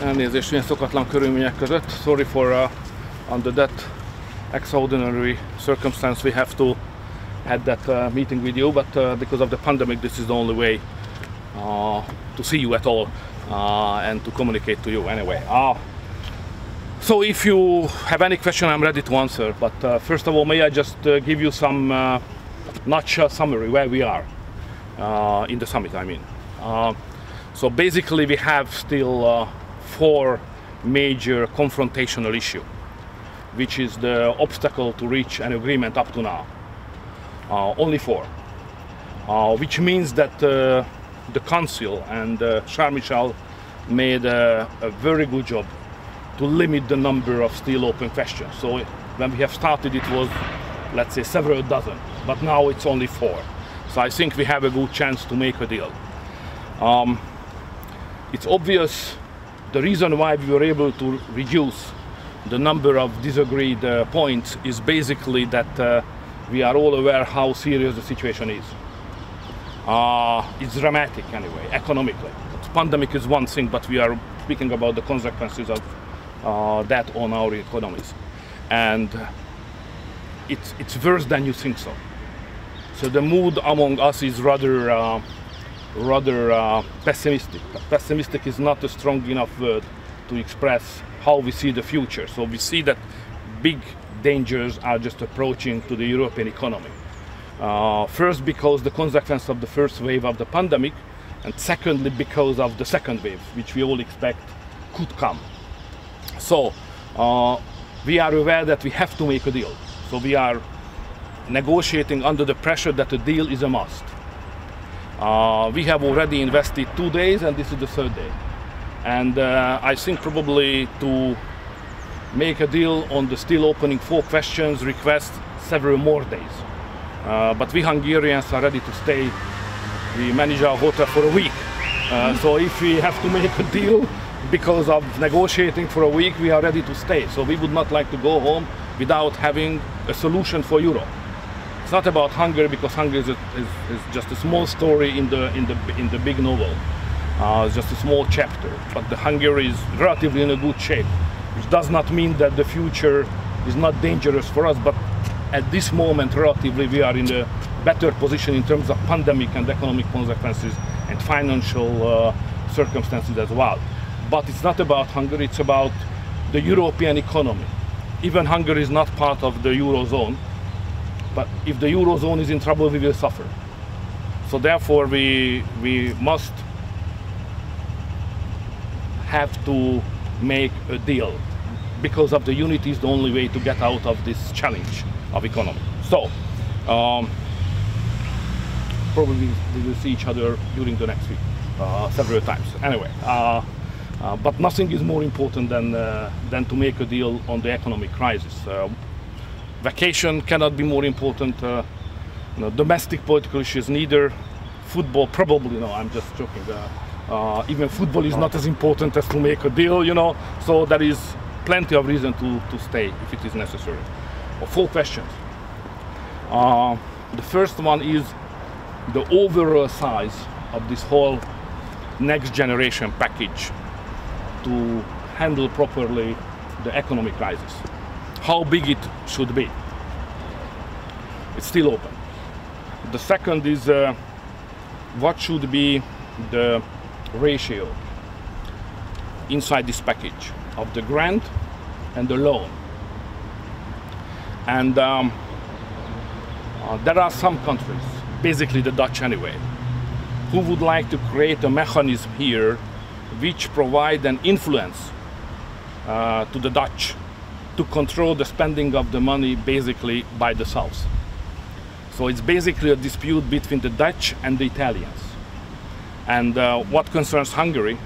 Elnézést, ilyen szokatlan körülmények között. Sorry for under that extraordinary circumstance we have to had that meeting with you, but because of the pandemic this is the only way to see you at all and to communicate to you anyway. So if you have any question, I'm ready to answer, but first of all, may I just give you some nutshell summary where we are in the summit, I mean. So basically we have still 4 major confrontational issues, which is the obstacle to reach an agreement up to now. Only 4, which means that the Council and Charles Michel made a very good job to limit the number of still open questions. So when we have started it was, let's say, several dozen, but now it's only 4. So I think we have a good chance to make a deal. It's obvious the reason why we were able to reduce the number of disagreed points is basically that we are all aware how serious the situation is. It's dramatic anyway, economically. The pandemic is one thing, but we are speaking about the consequences of that on our economies. And it's worse than you think so. So the mood among us is rather pessimistic. But pessimistic is not a strong enough word to express how we see the future. So we see that big dangers are just approaching to the European economy. First, because the consequence of the first wave of the pandemic, and secondly, because of the second wave, which we all expect could come. So we are aware that we have to make a deal. So we are negotiating under the pressure that a deal is a must. We have already invested 2 days, and this is the 3rd day. And I think probably to make a deal on the still opening 4 questions request several more days. But we Hungarians are ready to stay. We manage our hotel for a week. So if we have to make a deal because of negotiating for a week, we are ready to stay. So we would not like to go home without having a solution for Europe. It's not about Hungary, because Hungary is just a small story in the big novel. It's just a small chapter. But the Hungary is relatively in a good shape, which does not mean that the future is not dangerous for us. But at this moment, relatively, we are in a better position in terms of pandemic and economic consequences and financial circumstances as well. But it's not about Hungary, it's about the European economy. Even Hungary is not part of the Eurozone, but if the Eurozone is in trouble, we will suffer. So therefore, we must have to make a deal, because of the unity is the only way to get out of this challenge of economy. So, probably we will see each other during the next week, several times. Anyway, but nothing is more important than to make a deal on the economic crisis. Vacation cannot be more important. Domestic political issues neither. Football probably, no, I'm just joking. Even football is not as important as to make a deal, So there is plenty of reason to stay if it is necessary. 4 questions. The first one is the overall size of this whole next generation package to handle properly the economic crisis. How big it should be. It's still open. The second is what should be the ratio inside this package of the grant and the loan. And there are some countries, basically the Dutch anyway, who would like to create a mechanism here which provide an influence to the Dutch to control the spending of the money basically by the South. So it's basically a dispute between the Dutch and the Italians. And what concerns Hungary,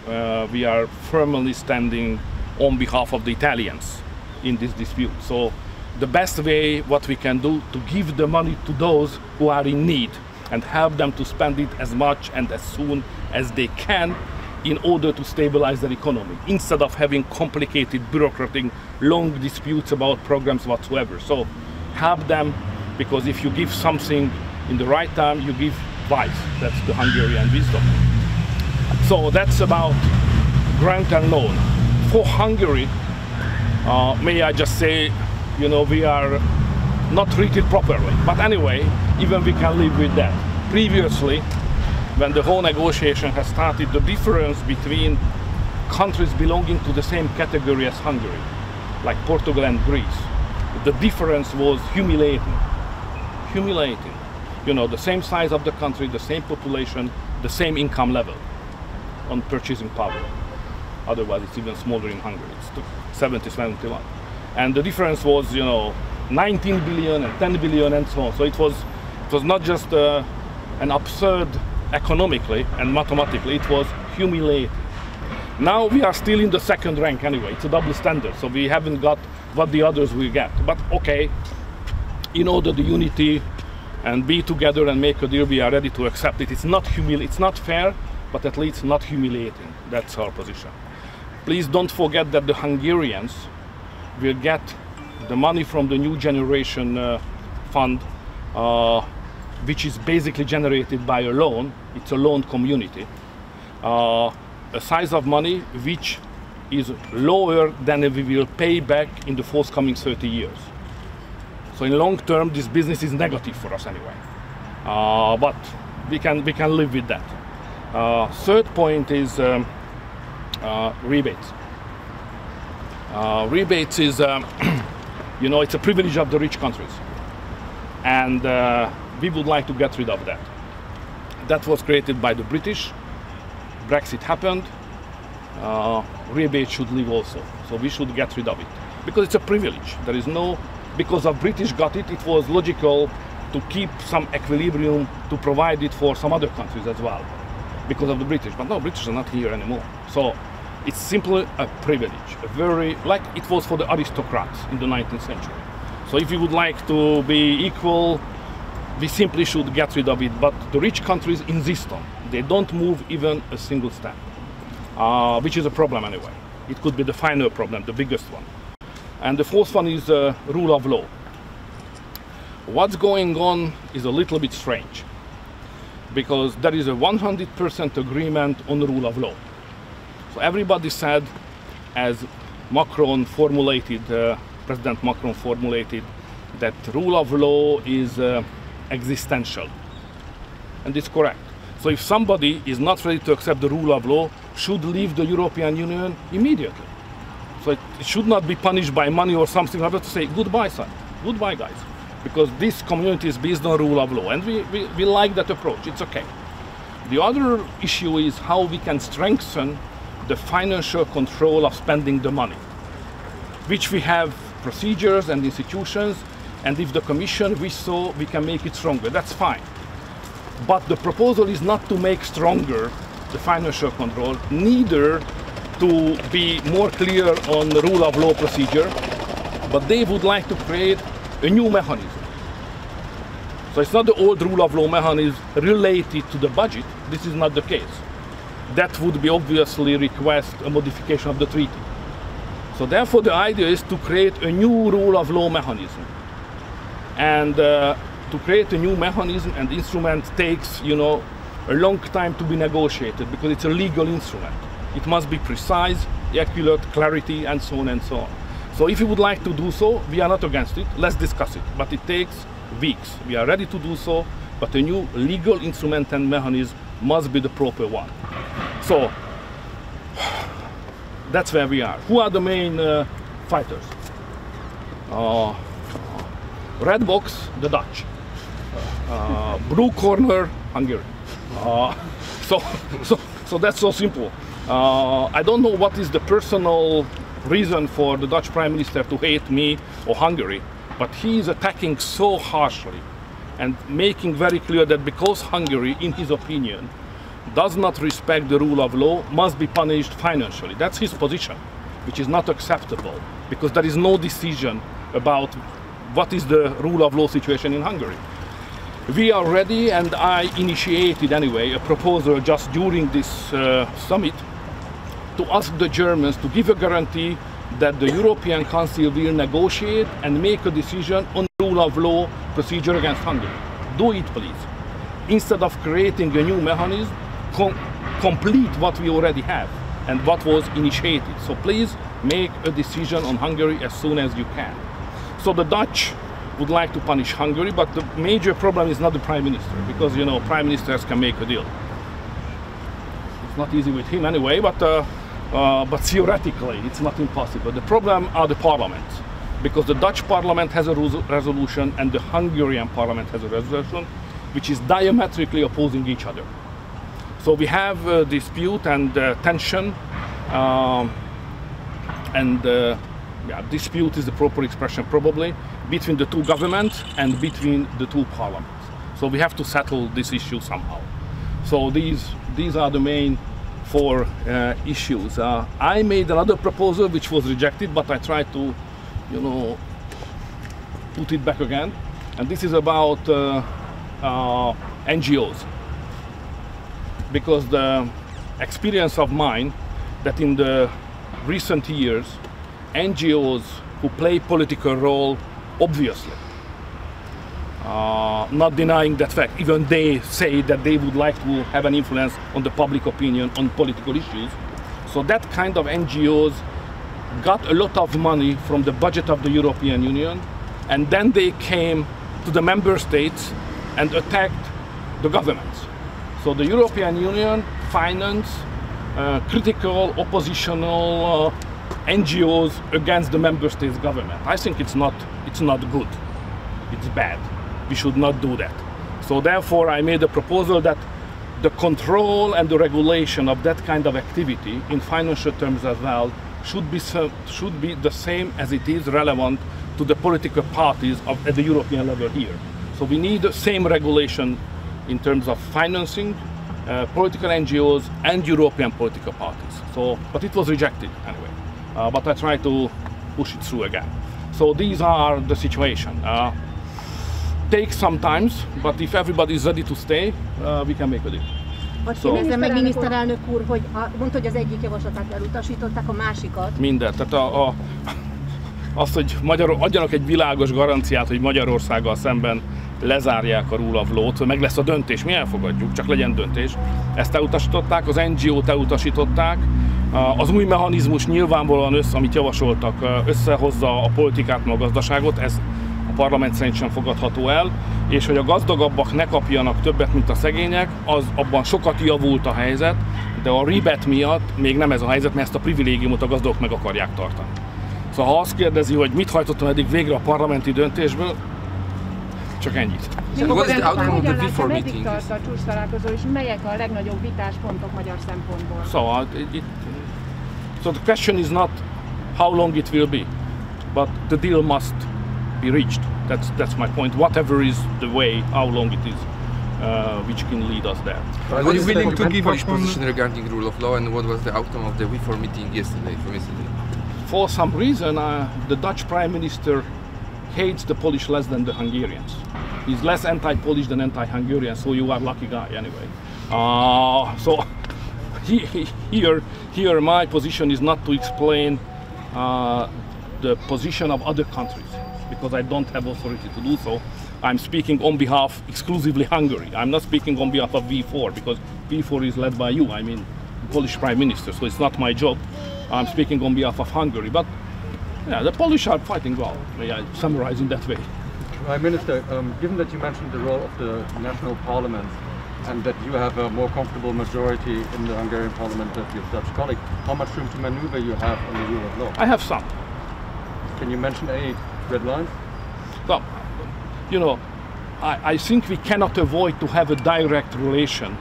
we are firmly standing on behalf of the Italians in this dispute. So the best way what we can do to give the money to those who are in need and help them to spend it as much and as soon as they can in order to stabilize their economy, instead of having complicated, bureaucratic, long disputes about programs whatsoever. So help them, because if you give something in the right time, you give twice. That's the Hungarian wisdom. So that's about grant and loan. For Hungary, may I just say, you know, we are not treated properly. But anyway, even we can live with that. Previously, when the whole negotiation has started, the difference between countries belonging to the same category as Hungary, like Portugal and Greece, the difference was humiliating. Humiliating. You know, the same size of the country, the same population, the same income level on purchasing power. Otherwise, it's even smaller in Hungary. It's 70, 71. And the difference was, you know, 19 billion and 10 billion and so on. So it was not just an absurd economically and mathematically, it was humiliating. Now we are still in the second rank anyway. It's a double standard, so we haven't got what the others will get. But okay, in order the unity and be together and make a deal, we are ready to accept it. It's not fair, but at least not humiliating. That's our position. Please don't forget that the Hungarians will get the money from the New Generation Fund, which is basically generated by a loan. It's a loan community. A size of money which is lower than we will pay back in the forthcoming 30 years. So in long term, this business is negative for us anyway. But we can live with that. Third point is rebates. Rebates is, you know, it's a privilege of the rich countries. And we would like to get rid of that. That was created by the British. Brexit happened. Rebate should leave also. So we should get rid of it. Because it's a privilege. There is no, because of British got it, it was logical to keep some equilibrium to provide it for some other countries as well. Because of the British. But no, British are not here anymore. So it's simply a privilege. A very, like it was for the aristocrats in the 19th century. So if you would like to be equal, we simply should get rid of it. But the rich countries insist on. They don't move even a single step. Which is a problem anyway. It could be the final problem, the biggest one. And the fourth one is rule of law. What's going on is a little bit strange, because there is a 100% agreement on the rule of law. So everybody said, as Macron formulated, President Macron formulated, that rule of law is existential. And it's correct. So if somebody is not ready to accept the rule of law, should leave the European Union immediately. So it should not be punished by money or something. I have to say, goodbye, son. Goodbye, guys. Because this community is based on rule of law. And we like that approach. It's okay. The other issue is how we can strengthen the financial control of spending the money, which we have procedures and institutions. And if the Commission wishes so, we can make it stronger. That's fine. But the proposal is not to make stronger the financial control, neither to be more clear on the rule of law procedure, but they would like to create a new mechanism. So it's not the old rule of law mechanism related to the budget. This is not the case. That would be obviously request a modification of the treaty. So therefore the idea is to create a new rule of law mechanism. And to create a new mechanism and instrument takes, you know, a long time to be negotiated, because it's a legal instrument. It must be precise, accurate, clarity, and so on and so on. So if you would like to do so, we are not against it. Let's discuss it. But it takes weeks. We are ready to do so, but a new legal instrument and mechanism must be the proper one. So that's where we are. Who are the main fighters? Red box, the Dutch. Blue corner, Hungary. So that's so simple. I don't know what is the personal reason for the Dutch Prime Minister to hate me or Hungary, but he is attacking so harshly and making very clear that because Hungary, in his opinion, does not respect the rule of law, must be punished financially. That's his position, which is not acceptable, because there is no decision about what is the rule of law situation in Hungary. We are ready, and I initiated anyway a proposal just during this summit to ask the Germans to give a guarantee that the European Council will negotiate and make a decision on the rule of law procedure against Hungary. Do it, please. Instead of creating a new mechanism, complete what we already have. and what was initiated. So please make a decision on Hungary as soon as you can. So the Dutch would like to punish Hungary, but the major problem is not the Prime Minister, because, you know, Prime Ministers can make a deal. It's not easy with him anyway, but theoretically it's not impossible. The problem are the parliaments, because the Dutch parliament has a resolution and the Hungarian parliament has a resolution which is diametrically opposing each other. So we have a dispute and tension, dispute is the proper expression probably, between the two governments and between the two parliaments. So we have to settle this issue somehow. So these are the main four issues. I made another proposal which was rejected, but I tried to, you know, put it back again. And this is about NGOs. Because the experience of mine that in the recent years, NGOs who play political role, obviously, not denying that fact, even they say that they would like to have an influence on the public opinion on political issues. So that kind of NGOs got a lot of money from the budget of the European Union, and then they came to the member states and attacked the governments. So the European Union financed critical, oppositional NGOs against the member states' government. I think it's not good. It's bad. We should not do that. So therefore, I made a proposal that the control and the regulation of that kind of activity, in financial terms as well, should be the same as it is relevant to the political parties at the European level here. So we need the same regulation in terms of financing political NGOs and European political parties. So, but it was rejected anyway. But I tried to push it through again. So these are the situation. Takes some time, but if everybody is ready to stay, we can make a deal. Kérdezzem meg miniszterelnök úr, hogy mondta, hogy az egyik javaslatát elutasították, a másikat. Mindent. Tehát azt, hogy adjanak egy világos garanciát, hogy Magyarországgal szemben lezárják a rule of law-t, meg lesz a döntés, mi elfogadjuk, csak legyen döntés. Ezt elutasították, az NGO-t elutasították, az új mechanizmus nyilvánvalóan amit javasoltak, összehozza a politikát, meg a gazdaságot, ez a parlament szerint sem fogadható el, és hogy a gazdagabbak ne kapjanak többet, mint a szegények, abban sokat javult a helyzet, de a rebate miatt még nem ez a helyzet, mert ezt a privilégiumot a gazdagok meg akarják tartani. Szóval ha azt kérdezi, hogy mit hajtottam eddig végre a parlamenti döntésből, csak ennyit. Hogyan látja, meddig tart a csúcstalálkozó, és melyek a legnagyobb vitáspontok magyar szempontból? So the question is not how long it will be, but the deal must be reached. That's my point. Whatever is the way, how long it is, which can lead us there. Were you willing to give Polish position regarding rule of law, and what was the outcome of the V4 meeting yesterday? For some reason, the Dutch Prime Minister hates the Polish less than the Hungarians. He's less anti-Polish than anti-Hungarian, so you are a lucky guy anyway. So here my position is not to explain the position of other countries, because I don't have authority to do so. I'm speaking on behalf exclusively Hungary. I'm not speaking on behalf of V4, because V4 is led by you, I mean Polish Prime Minister, so it's not my job. I'm speaking on behalf of Hungary, but yeah, the Polish are fighting well. May I summarize in that way? Prime Minister, given that you mentioned the role of the national parliaments and that you have a more comfortable majority in the Hungarian parliament than your Dutch colleague, how much room to maneuver you have on the rule of law? I have some. Can you mention any red lines? Well, you know, I think we cannot avoid to have a direct relation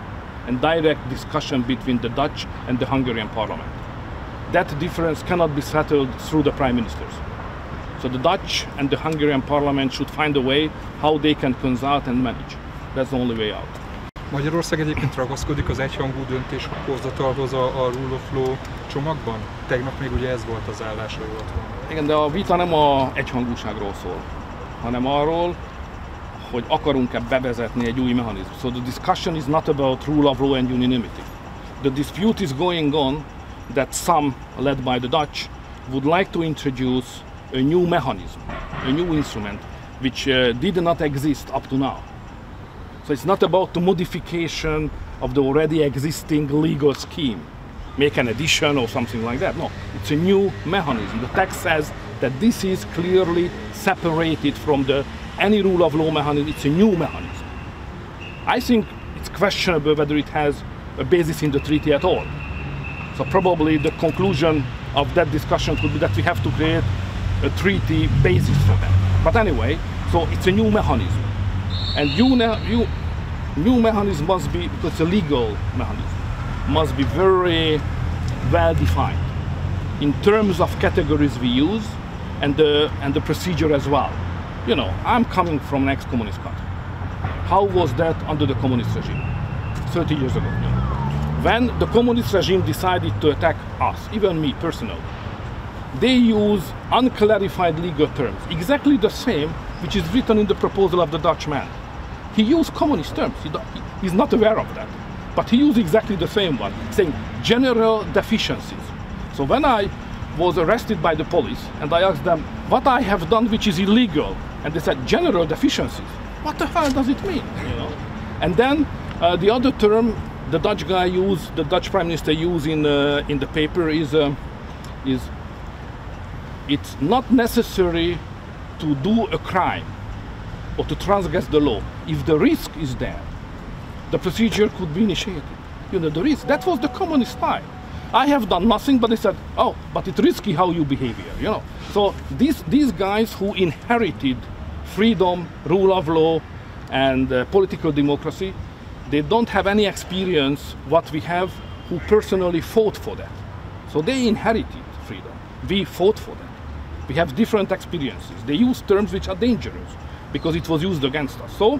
and direct discussion between the Dutch and the Hungarian parliament. That difference cannot be settled through the prime ministers. So the Dutch and the Hungarian parliament should find a way how they can consult and manage. That's the only way out. Magyarország egyébként ragaszkodik az egyhangú döntéshozatalhoz a Rule of Law csomagban? Tegnap még ugye ez volt az állás, hogy otthon. Igen, de a vita nem az egyhangúságról szól, hanem arról, hogy akarunk-e bevezetni egy új mechanizmus. So the discussion is not about rule of law and unanimity. The dispute is going on that some, led by the Dutch, would like to introduce a new mechanism, a new instrument, which did not exist up to now. So it's not about the modification of the already existing legal scheme. make an addition or something like that. No, it's a new mechanism. The text says that this is clearly separated from any rule of law mechanism. It's a new mechanism. I think it's questionable whether it has a basis in the treaty at all. So probably the conclusion of that discussion could be that we have to create a treaty basis for that. But anyway, so it's a new mechanism. And new mechanism must be, because it's a legal mechanism, must be very well defined in terms of categories we use and the procedure as well. You know, I'm coming from an ex-communist country. How was that under the communist regime 30 years ago? You know? When the communist regime decided to attack us, even me personally, they use unclarified legal terms, exactly the same which is written in the proposal of the Dutch man. He used communist terms. He's not aware of that, but he used exactly the same one, saying general deficiencies. So when I was arrested by the police and I asked them what I have done which is illegal, and they said general deficiencies. What the hell does it mean? You know? And then the other term the Dutch guy used, the Dutch Prime Minister used in the paper is it's not necessary to do a crime or to transgress the law. If the risk is there, the procedure could be initiated. You know, the risk, that was the communist style. I have done nothing, but they said, oh, but it's risky how you behave here, you know. So these guys who inherited freedom, rule of law, and political democracy, they don't have any experience what we have who personally fought for that. So they inherited freedom. We fought for that. We have different experiences. They use terms which are dangerous because it was used against us. So,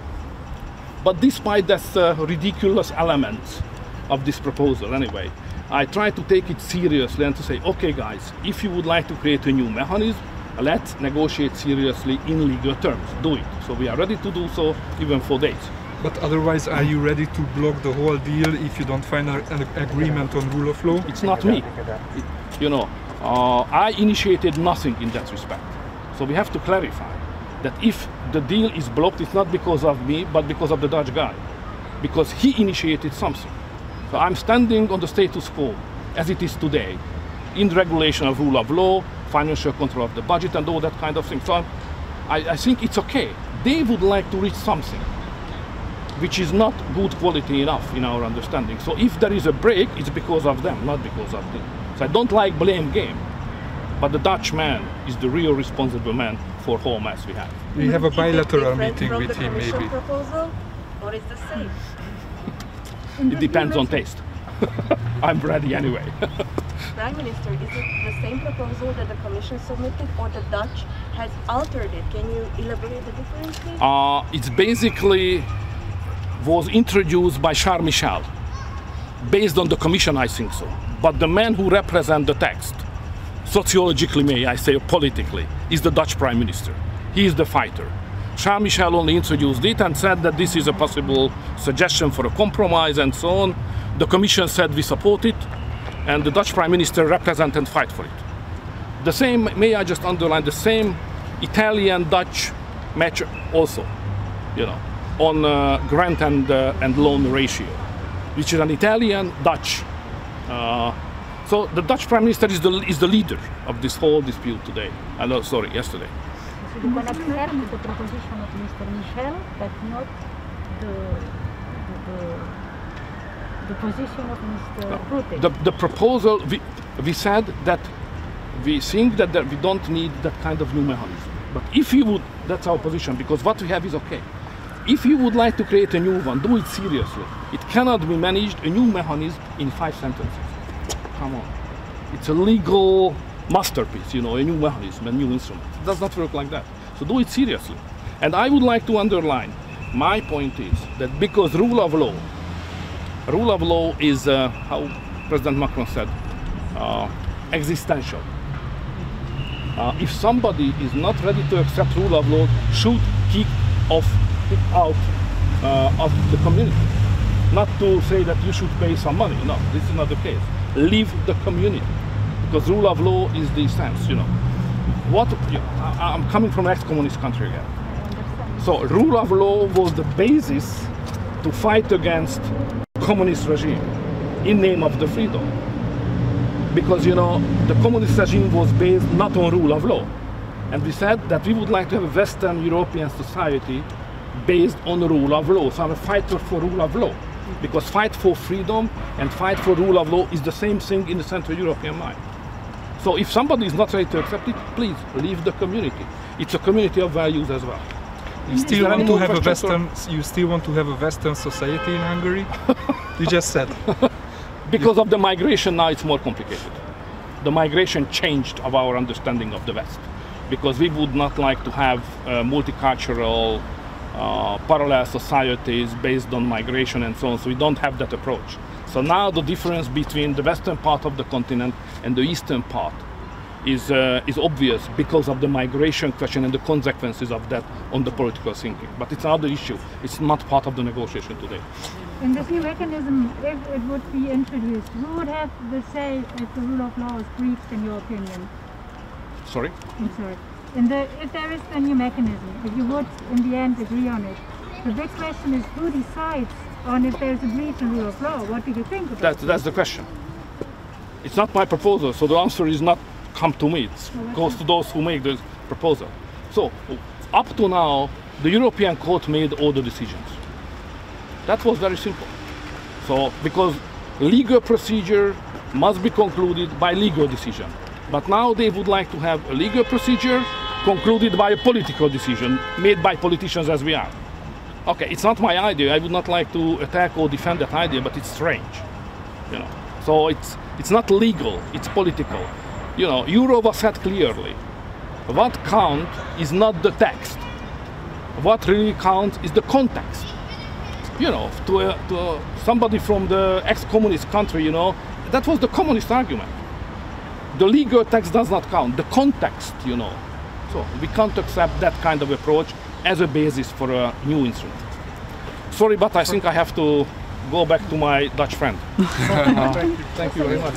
but despite this ridiculous elements of this proposal anyway, I try to take it seriously and to say, okay guys, if you would like to create a new mechanism, let's negotiate seriously in legal terms. Do it. So we are ready to do so even for days. But otherwise, are you ready to block the whole deal if you don't find an agreement on rule of law? It's not me. You know, I initiated nothing in that respect. So we have to clarify that if the deal is blocked, it's not because of me, but because of the Dutch guy. Because he initiated something. So I'm standing on the status quo as it is today, in regulation of rule of law, financial control of the budget and all that kind of thing. So I think it's okay. They would like to reach something which is not good quality enough in our understanding. So if there is a break, it's because of them, not because of me. So I don't like blame game, but the Dutch man is the real responsible man for whole mess we have. We have a bilateral meeting with him, maybe. Proposal, or is the same? It depends on taste. I'm ready anyway. Prime Minister, is it the same proposal that the Commission submitted, or the Dutch has altered it? Can you elaborate the difference, please? It's basically was introduced by Charles Michel, based on the Commission, I think so. But the man who represents the text, sociologically, may I say, politically, is the Dutch Prime Minister. He is the fighter. Charles Michel only introduced it and said that this is a possible suggestion for a compromise and so on. The Commission said we support it, and the Dutch Prime Minister represent and fight for it. The same, may I just underline, the same Italian-Dutch match also, you know, on grant and loan ratio, which is an Italian-Dutch. So the Dutch Prime Minister is the leader of this whole dispute today. Yesterday. So you can accept the proposition of Mr. Michel, but not the position of Mr. Rutte. The proposal, we said that we think that we don't need that kind of new mechanism. But if you would, that's our position, because what we have is okay. If you would like to create a new one, do it seriously. It cannot be managed, a new mechanism, in 5 sentences. Come on. It's a legal masterpiece, you know, a new mechanism, a new instrument. It does not work like that. So do it seriously. And I would like to underline, my point is that because rule of law is, how President Macron said, existential. If somebody is not ready to accept rule of law, should kick out of the community. Not to say that you should pay some money. No, this is not the case. Leave the community, because rule of law is the sense. You know, I'm coming from an ex-communist country again. So rule of law was the basis to fight against communist regime in name of the freedom. because, you know, the communist regime was based not on rule of law. And we said that we would like to have a Western European society based on the rule of law. So I'm a fighter for rule of law, because fight for freedom and fight for rule of law is the same thing in the Central European mind. So if somebody is not ready to accept it, please leave the community. It's a community of values as well. You still want to have a Western? You still want to have a Western society in Hungary? You just said. Because of the migration, now it's more complicated. The migration changed our understanding of the West, because we would not like to have multicultural, parallel societies based on migration and so on. So we don't have that approach. So now the difference between the western part of the continent and the eastern part is obvious because of the migration question and the consequences of that on the political thinking. But it's another issue. It's not part of the negotiation today. In this new mechanism, if it would be introduced, who would have the say if the rule of law is breached, in your opinion? Sorry? I'm sorry. If there is a new mechanism, if you would in the end agree on it, the big question is who decides on if there's a breach in rule of law. What do you think about that? That's the question. It's not my proposal, so the answer is not come to me. It goes to those who make the proposal. So up to now, the European Court made all the decisions. That was very simple. So because legal procedure must be concluded by legal decision. But now they would like to have a legal procedure concluded by a political decision made by politicians as we are. Okay, it's not my idea. I would not like to attack or defend that idea, but it's strange, you know. So it's not legal, it's political. You know, Eurova said clearly, what counts is not the text. What really counts is the context. You know, to somebody from the ex-communist country, you know, that was the communist argument. The legal text does not count, the context, you know. So we can't accept that kind of approach as a basis for a new instrument. Sorry, but I think I have to go back to my Dutch friend. Thank you very much.